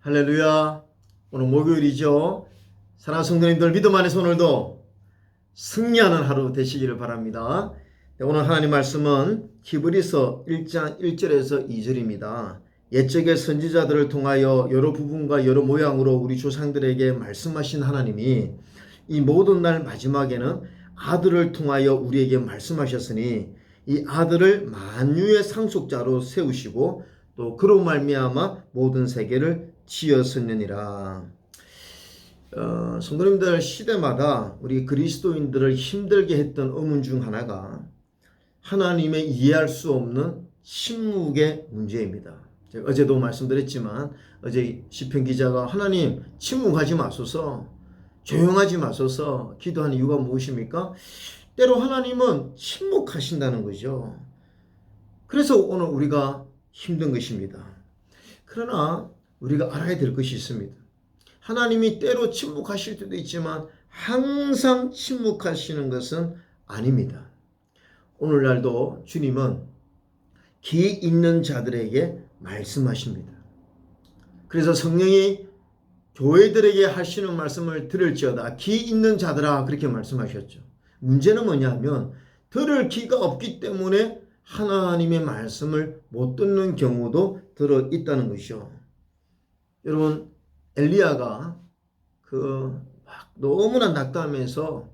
할렐루야. 오늘 목요일이죠. 사랑하는 성도님들, 믿음 안에서 오늘도 승리하는 하루 되시기를 바랍니다. 오늘 하나님 말씀은 히브리서 1장 1절에서 2절입니다. 옛적의 선지자들을 통하여 여러 부분과 여러 모양으로 우리 조상들에게 말씀하신 하나님이 이 모든 날 마지막에는 아들을 통하여 우리에게 말씀하셨으니 이 아들을 만유의 상속자로 세우시고 또 그로 말미암아 모든 세계를 지었으느니라. 성도님들, 시대마다 우리 그리스도인들을 힘들게 했던 의문 중 하나가 하나님의 이해할 수 없는 침묵의 문제입니다. 제가 어제도 말씀드렸지만 어제 시편 기자가 하나님 침묵하지 마소서, 조용하지 마소서 기도하는 이유가 무엇입니까? 때로 하나님은 침묵하신다는 거죠. 그래서 오늘 우리가 힘든 것입니다. 그러나 우리가 알아야 될 것이 있습니다. 하나님이 때로 침묵하실 때도 있지만 항상 침묵하시는 것은 아닙니다. 오늘날도 주님은 귀 있는 자들에게 말씀하십니다. 그래서 성령이 교회들에게 하시는 말씀을 들을지어다 귀 있는 자들아, 그렇게 말씀하셨죠. 문제는 뭐냐면 들을 귀가 없기 때문에 하나님의 말씀을 못 듣는 경우도 들어 있다는 것이죠. 여러분, 엘리야가 너무나 낙담해서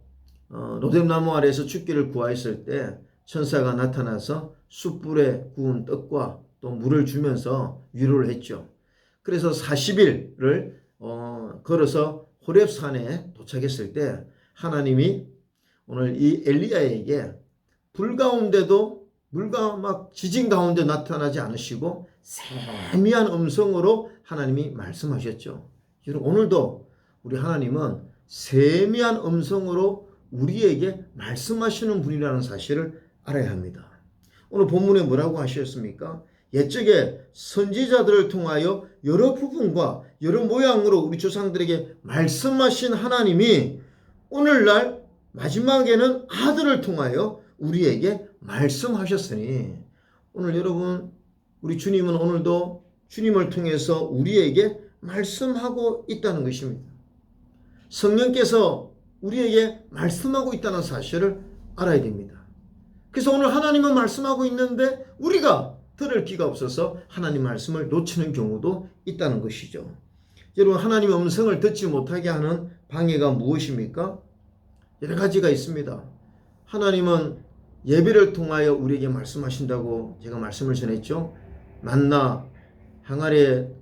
로뎀나무 아래에서 죽기를 구하였을 때 천사가 나타나서 숯불에 구운 떡과 또 물을 주면서 위로를 했죠. 그래서 40일을 걸어서 호렙산에 도착했을 때 하나님이 오늘 이 엘리야에게 불 가운데도 물과 막 지진 가운데 나타나지 않으시고 세미한 음성으로 하나님이 말씀하셨죠. 여러분, 오늘도 우리 하나님은 세미한 음성으로 우리에게 말씀하시는 분이라는 사실을 알아야 합니다. 오늘 본문에 뭐라고 하셨습니까? 옛적에 선지자들을 통하여 여러 부분과 여러 모양으로 우리 조상들에게 말씀하신 하나님이 오늘날 마지막에는 아들을 통하여 우리에게 말씀하셨으니, 오늘 여러분, 우리 주님은 오늘도 주님을 통해서 우리에게 말씀하고 있다는 것입니다. 성령께서 우리에게 말씀하고 있다는 사실을 알아야 됩니다. 그래서 오늘 하나님은 말씀하고 있는데 우리가 들을 귀가 없어서 하나님 말씀을 놓치는 경우도 있다는 것이죠. 여러분, 하나님의 음성을 듣지 못하게 하는 방해가 무엇입니까? 여러 가지가 있습니다. 하나님은 예배를 통하여 우리에게 말씀하신다고 제가 말씀을 전했죠. 만나 항아리에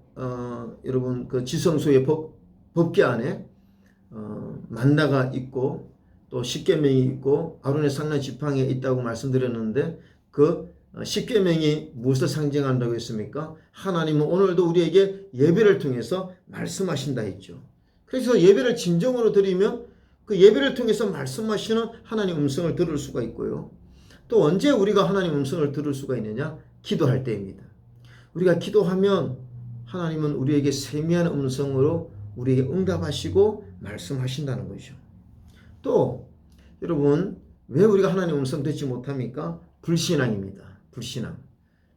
여러분 그 지성소의 법궤 안에 만나가 있고 또 십계명이 있고 아론의 상난 지팡이에 있다고 말씀드렸는데 그 십계명이 무엇을 상징한다고 했습니까? 하나님은 오늘도 우리에게 예배를 통해서 말씀하신다 했죠. 그래서 예배를 진정으로 드리면 그 예배를 통해서 말씀하시는 하나님의 음성을 들을 수가 있고요. 또 언제 우리가 하나님의 음성을 들을 수가 있느냐? 기도할 때입니다. 우리가 기도하면 하나님은 우리에게 세미한 음성으로 우리에게 응답하시고 말씀하신다는 것이죠. 또 여러분, 왜 우리가 하나님의 음성 듣지 못합니까? 불신앙입니다. 불신앙.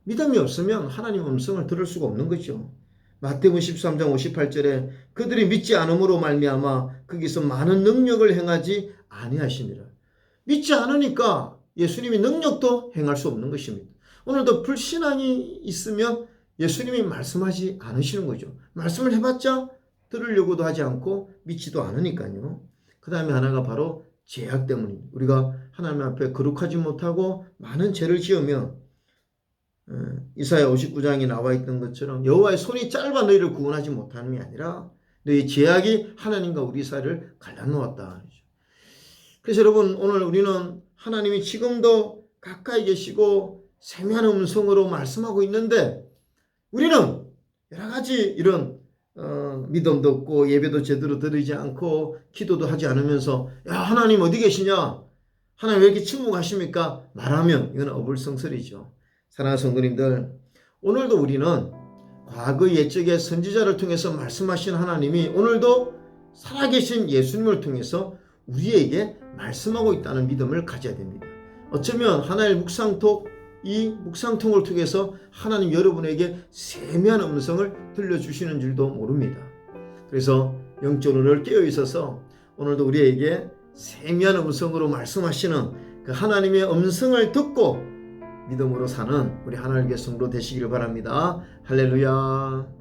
믿음이 없으면 하나님의 음성을 들을 수가 없는 거죠. 마태복음 13장 58절에 그들이 믿지 않음으로 말미암아 거기서 많은 능력을 행하지 아니하시니라. 믿지 않으니까 예수님이 능력도 행할 수 없는 것입니다. 오늘도 불신앙이 있으면 예수님이 말씀하지 않으시는 거죠. 말씀을 해봤자 들으려고도 하지 않고 믿지도 않으니까요. 그 다음에 하나가 바로 죄악 때문입니다. 우리가 하나님 앞에 거룩하지 못하고 많은 죄를 지으면 이사야 59장에 나와 있던 것처럼 여호와의 손이 짧아 너희를 구원하지 못하는 게 아니라 너희 죄악이 하나님과 우리 사이를 갈라놓았다. 그래서 여러분, 오늘 우리는 하나님이 지금도 가까이 계시고 세미한 음성으로 말씀하고 있는데 우리는 여러 가지 이런 믿음도 없고 예배도 제대로 드리지 않고 기도도 하지 않으면서 야, 하나님 어디 계시냐? 하나님 왜 이렇게 침묵하십니까? 말하면 이건 어불성설이죠. 사랑하는 성도님들, 오늘도 우리는 과거 옛적의 선지자를 통해서 말씀하신 하나님이 오늘도 살아계신 예수님을 통해서 우리에게 말씀하고 있다는 믿음을 가져야 됩니다. 어쩌면 하나의 묵상톡 이 묵상통을 통해서 하나님 여러분에게 세미한 음성을 들려주시는 줄도 모릅니다. 그래서 영적으로 깨어 있어서 오늘도 우리에게 세미한 음성으로 말씀하시는 그 하나님의 음성을 듣고 믿음으로 사는 우리 하나님의 성도 되시기를 바랍니다. 할렐루야.